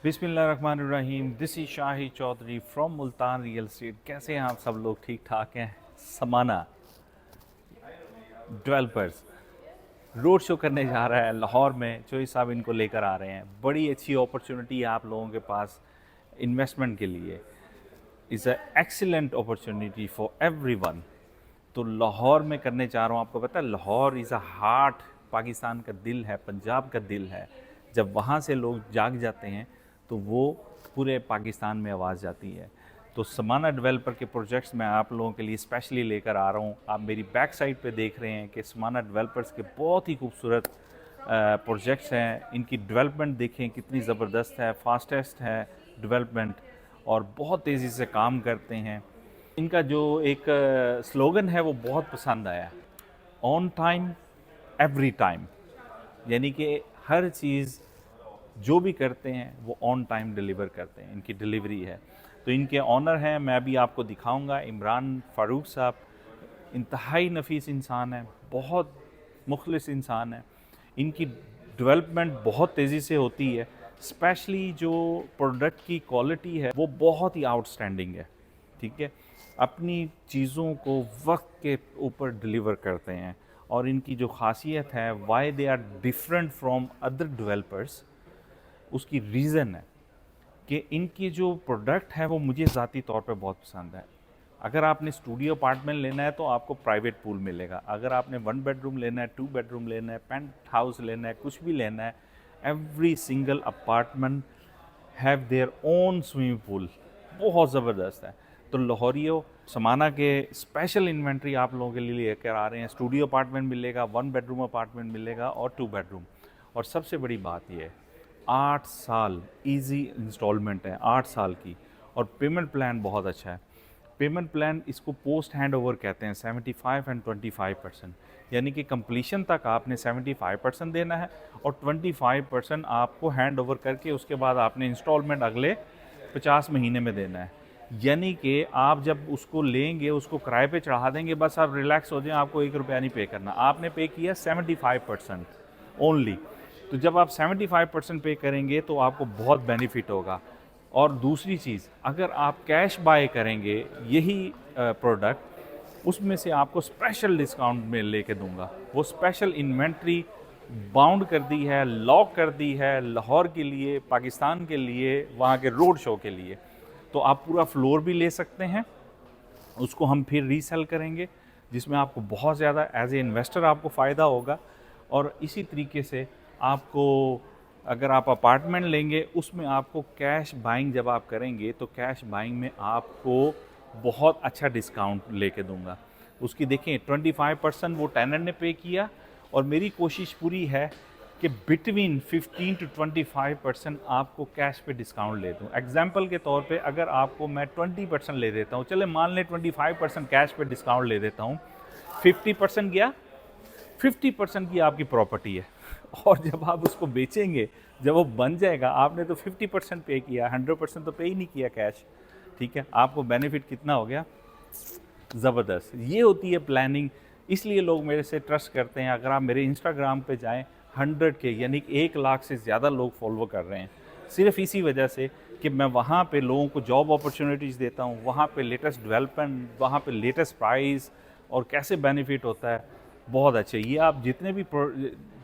बिस्मिल्लाहिर्रहमानिर्रहीम। This is Shahi Chaudhary from Multan real estate. कैसे हैं आप सब लोग? ठीक ठाक हैं? समाना डेवलपर्स रोड शो करने जा रहा है लाहौर में। चोई साहब इनको लेकर आ रहे हैं। बड़ी अच्छी अपॉर्चुनिटी है आप लोगों के पास इन्वेस्टमेंट के लिए। Is a excellent opportunity for everyone. तो लाहौर में करने जा रहा हूँ। आपको पता है Lahore is a heart, Pakistan का दिल है, पंजाब का दिल है। जब वहाँ से लोग जाग जाते हैं तो वो पूरे पाकिस्तान में आवाज़ जाती है। तो समाना डेवलपर के प्रोजेक्ट्स मैं आप लोगों के लिए स्पेशली लेकर आ रहा हूँ। आप मेरी बैक साइड पे देख रहे हैं कि समाना डेवलपर्स के बहुत ही खूबसूरत प्रोजेक्ट्स हैं। इनकी डेवलपमेंट देखें कितनी ज़बरदस्त है, फास्टेस्ट है डेवलपमेंट, और बहुत तेज़ी से काम करते हैं। इनका जो एक स्लोगन है वो बहुत पसंद आया, ऑन टाइम एवरी टाइम। यानी कि हर चीज़ जो भी करते हैं वो ऑन टाइम डिलीवर करते हैं, इनकी डिलीवरी है। तो इनके ऑनर हैं, मैं अभी आपको दिखाऊंगा, इमरान फ़ारूक साहब। इंतहाई नफीस इंसान है, बहुत मुखलिस इंसान है। इनकी डेवलपमेंट बहुत तेज़ी से होती है। स्पेशली जो प्रोडक्ट की क्वालिटी है वो बहुत ही आउटस्टैंडिंग है। ठीक है, अपनी चीज़ों को वक्त के ऊपर डिलीवर करते हैं। और इनकी जो खासियत है, why they are different from other developers, उसकी रीज़न है कि इनकी जो प्रोडक्ट है वो मुझे ज़ाती तौर पे बहुत पसंद है। अगर आपने स्टूडियो अपार्टमेंट लेना है तो आपको प्राइवेट पूल मिलेगा। अगर आपने 1 बेडरूम लेना है, 2 बेडरूम लेना है, पेंट हाउस लेना है, कुछ भी लेना है, every single apartment have their own swimming pool. बहुत ज़बरदस्त है। तो लाहौरियो समाना के स्पेशल इन्वेंट्री आप लोगों के लिए लेकर आ रहे हैं। स्टूडियो अपार्टमेंट मिलेगा, 1 बेडरूम अपार्टमेंट मिलेगा और 2 बेडरूम। और सबसे बड़ी बात यह है, 8 साल इजी इंस्टॉलमेंट है, 8 साल की। और पेमेंट प्लान बहुत अच्छा है। पेमेंट प्लान इसको पोस्ट हैंड ओवर कहते हैं, 75 एंड 25%। यानी कि कंप्लीशन तक आपने 75% देना है और 25% आपको हैंड ओवर करके उसके बाद आपने इंस्टॉलमेंट अगले 50 महीने में देना है। यानी कि आप जब उसको लेंगे, उसको किराए पे चढ़ा देंगे, बस आप रिलैक्स हो जाएं, आपको 1 रुपया नहीं पे करना। आपने पे किया 75% ओनली। तो जब आप 75% पे करेंगे तो आपको बहुत बेनिफिट होगा। और दूसरी चीज़, अगर आप कैश बाय करेंगे यही प्रोडक्ट, उसमें से आपको स्पेशल डिस्काउंट में लेके दूंगा। वो स्पेशल इन्वेंट्री बाउंड कर दी है, लॉक कर दी है लाहौर के लिए, पाकिस्तान के लिए, वहाँ के रोड शो के लिए। तो आप पूरा फ्लोर भी ले सकते हैं, उसको हम फिर रीसेल करेंगे, जिसमें आपको बहुत ज़्यादा एज ए इन्वेस्टर आपको फ़ायदा होगा। और इसी तरीके से आपको, अगर आप अपार्टमेंट लेंगे उसमें आपको कैश बाइंग जब आप करेंगे तो कैश बाइंग में आपको बहुत अच्छा डिस्काउंट लेके दूंगा। उसकी देखें 25% वो टेनेंट ने पे किया, और मेरी कोशिश पूरी है कि बिटवीन 15 to 25% आपको कैश पे डिस्काउंट ले दूँ। एग्जाम्पल के तौर पे अगर आपको मैं 20% ले देता हूँ, चले मान लें 25% कैश पे डिस्काउंट ले देता हूँ, 50% गया, 50% की आपकी प्रॉपर्टी है। और जब आप उसको बेचेंगे, जब वो बन जाएगा, आपने तो 50% पे किया, 100% तो पे ही नहीं किया कैश। ठीक है, आपको बेनिफिट कितना हो गया? ज़बरदस्त। ये होती है प्लानिंग। इसलिए लोग मेरे से ट्रस्ट करते हैं। अगर आप मेरे इंस्टाग्राम पे जाएं, 100 के यानी 1 लाख से ज़्यादा लोग फॉलो कर रहे हैं, सिर्फ इसी वजह से कि मैं वहाँ पे लोगों को जॉब अपॉर्चुनिटीज़ देता हूँ, वहाँ पे लेटेस्ट डेवलपमेंट, वहाँ पे लेटेस्ट प्राइस और कैसे बेनिफिट होता है। बहुत अच्छे, ये आप जितने भी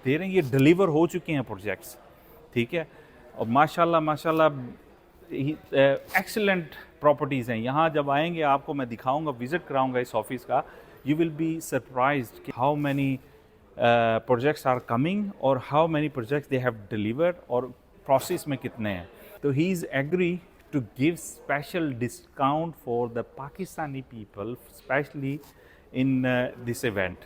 दे रहे हैं ये डिलीवर हो चुके हैं प्रोजेक्ट्स। ठीक है, और माशाल्लाह माशाल्लाह एक्सीलेंट प्रॉपर्टीज़ हैं। यहाँ जब आएंगे आपको मैं दिखाऊंगा, विज़िट कराऊंगा इस ऑफिस का। यू विल बी सरप्राइज्ड कि how many projects are coming और how many projects they have delivered, और प्रोसेस में कितने हैं। तो he is agree to give special discount for the Pakistani people, specially in this event.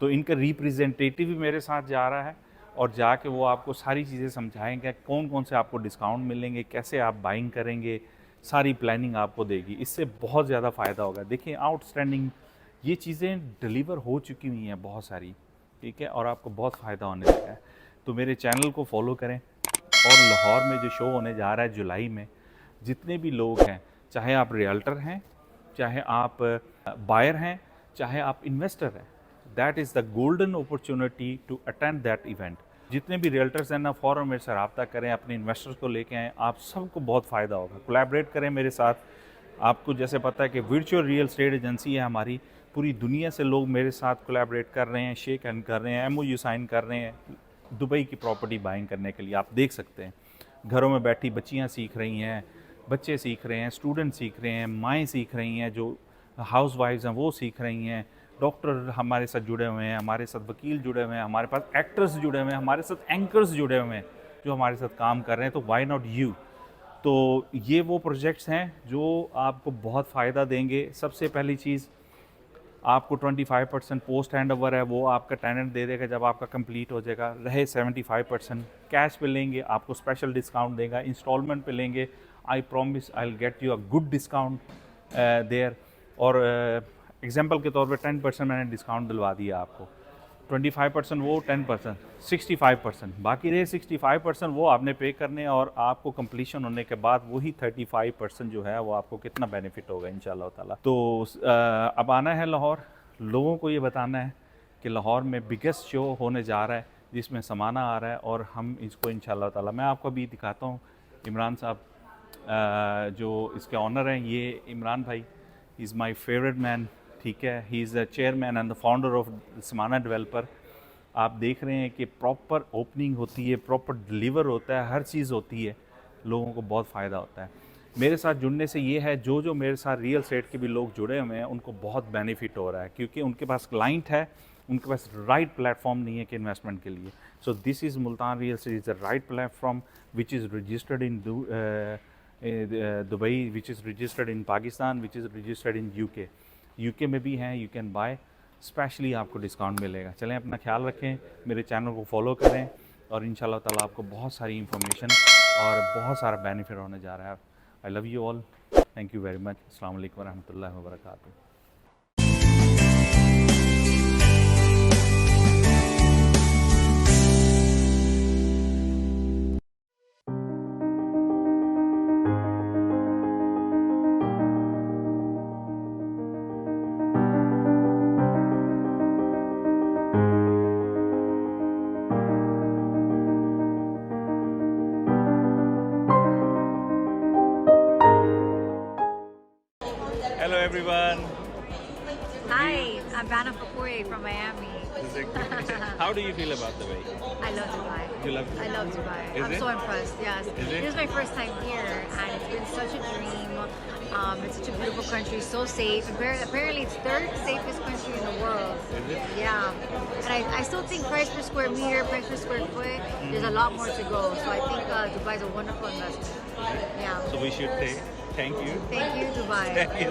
तो इनका रिप्रेजेंटेटिव भी मेरे साथ जा रहा है, और जाके वो आपको सारी चीज़ें समझाएंगे, कौन कौन से आपको डिस्काउंट मिलेंगे, कैसे आप बाइंग करेंगे, सारी प्लानिंग आपको देगी। इससे बहुत ज़्यादा फ़ायदा होगा। देखिए आउटस्टैंडिंग ये चीज़ें डिलीवर हो चुकी हुई हैं बहुत सारी। ठीक है, और आपको बहुत फ़ायदा होने लगा है। तो मेरे चैनल को फॉलो करें। और लाहौर में जो शो होने जा रहा है जुलाई में, जितने भी लोग हैं, चाहे आप रियल्टर हैं, चाहे आप बायर हैं, चाहे आप इन्वेस्टर हैं, that is the golden opportunity to attend that event. जितने भी रियल्टर्स हैं ना, फ़ौरन मेरे से रब्ता करें, अपने इन्वेस्टर्स को लेके आएँ, आप सबको बहुत फ़ायदा होगा। कोलैबोरेट करें मेरे साथ। आपको जैसे पता है कि वर्चुअल रियल एस्टेट एजेंसी है हमारी, पूरी दुनिया से लोग मेरे साथ कोलैबोरेट कर रहे हैं, शेक हैंड कर रहे हैं, एमओयू साइन कर रहे हैं दुबई की प्रॉपर्टी बाइंग करने के लिए। आप देख सकते हैं घरों में बैठी बच्चियां सीख रही हैं, बच्चे सीख रहे हैं, स्टूडेंट सीख रहे हैं, माएँ सीख रही हैं, जो हाउस वाइफ्स हैं वो सीख रही हैं, डॉक्टर हमारे साथ जुड़े हुए हैं, हमारे साथ वकील जुड़े हुए हैं, हमारे पास एक्टर्स जुड़े हुए हैं, हमारे साथ एंकर्स जुड़े हुए हैं जो हमारे साथ काम कर रहे हैं। तो वाई नॉट यू। तो ये वो प्रोजेक्ट्स हैं जो आपको बहुत फ़ायदा देंगे। सबसे पहली चीज़, आपको 25% पोस्ट हैंड ओवर है वो आपका टेनेंट दे देगा जब आपका कंप्लीट हो जाएगा। रहे 75% कैश पे लेंगे, आपको स्पेशल डिस्काउंट देगा। इंस्टॉलमेंट पे लेंगे, I promise I will get you a good discount there. और एग्जांपल के तौर पे 10% मैंने डिस्काउंट दिलवा दिया आपको, 25% वो, 10% 65%, बाकी रहे 65% वो आपने पे करने, और आपको कंप्लीशन होने के बाद वही 35% जो है वो आपको कितना बेनिफिट होगा इंशाल्लाह ताला। तो अब आना है लाहौर, लोगों को ये बताना है कि लाहौर में बिगेस्ट शो होने जा रहा है जिसमें समाना आ रहा है, और हम इसको इंशाल्लाह ताला, मैं आपको अभी दिखाता हूँ। इमरान साहब जो इसके ऑनर हैं, ये इमरान भाई इज़ माई फेवरेट मैन, ठीक है। He is the chairman and the founder of समाना डेवलपर। आप देख रहे हैं कि प्रॉपर ओपनिंग होती है, प्रॉपर डिलीवर होता है, हर चीज़ होती है, लोगों को बहुत फ़ायदा होता है। मेरे साथ जुड़ने से ये है, जो मेरे साथ रियल एस्टेट के भी लोग जुड़े हुए हैं उनको बहुत बेनिफिट हो रहा है, क्योंकि उनके पास क्लाइंट है, उनके पास राइट प्लेटफॉर्म नहीं है कि इन्वेस्टमेंट के लिए। So this is Multan real estate is the right platform which is registered in Dubai, which is registered in Pakistan, which is registered in UK में भी हैं। यू कैन बाय, स्पेशली आपको डिस्काउंट मिलेगा। चलें, अपना ख्याल रखें, मेरे चैनल को फॉलो करें, और इंशाल्लाह ताला आपको बहुत सारी इंफॉर्मेशन और बहुत सारा बेनिफिट होने जा रहा है। I love you all, thank you very much. अस्सलाम वालेकुम रहमतुल्लाहि व बरकातुहू। Hello everyone. Hi, I'm Vanna Fakouye from Miami. How do you feel about Dubai? I love Dubai. You love Dubai? I love Dubai. Is I'm it? so impressed. Yes. Is it? This is my first time here, and it's been such a dream. It's such a beautiful country, so safe. Apparently, it's third safest country in the world. Is it? Yeah. And I still think price per square meter, price per square foot, there's a lot more to go. So I think Dubai is a wonderful investment. Yeah. So we should say thank you. Thank you, Dubai. Thank you.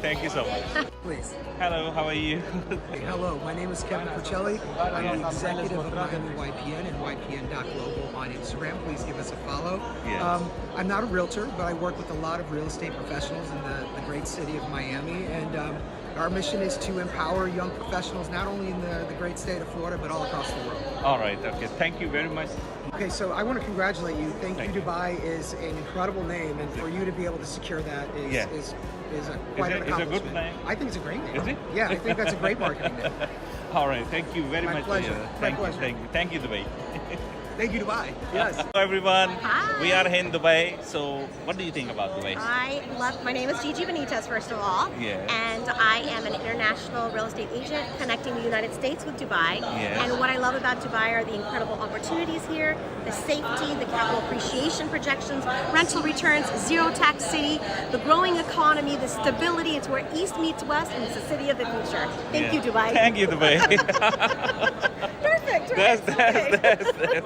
Thank you so much. Please. Hello, how are you? Hey, hello, my name is Kevin Percelli. I'm the executive of Miami YPN and YPN.global on Instagram. Please give us a follow. Yes. I'm not a realtor, but I work with a lot of real estate professionals in the great city of Miami. And our mission is to empower young professionals, not only in the great state of Florida, but all across the world. All right, okay. Thank you very much. Okay, so I want to congratulate you. Thank Thank you you. Dubai is an incredible name, and for you to be able to secure that is Yeah. is quite Is an it a good accomplishment. name? I think it's a great name. Is it? Yeah, I think that's a great marketing name. All right, thank you very My much. pleasure. Thank My you, pleasure. thank you, thank you, Dubai. Thank you, Dubai. Yes. Hello everyone. Hi. We are here in Dubai. So, what do you think about Dubai? My name is Gigi Benitez, first of all. Yes. And I am an international real estate agent connecting the United States with Dubai. Yes. And what I love about Dubai are the incredible opportunities here, the safety, the capital appreciation projections, rental returns, zero tax city, the growing economy, the stability. It's where East meets West, and it's the city of the future. Thank Yeah. you, Dubai. Thank you, Dubai. Perfect. Right? that's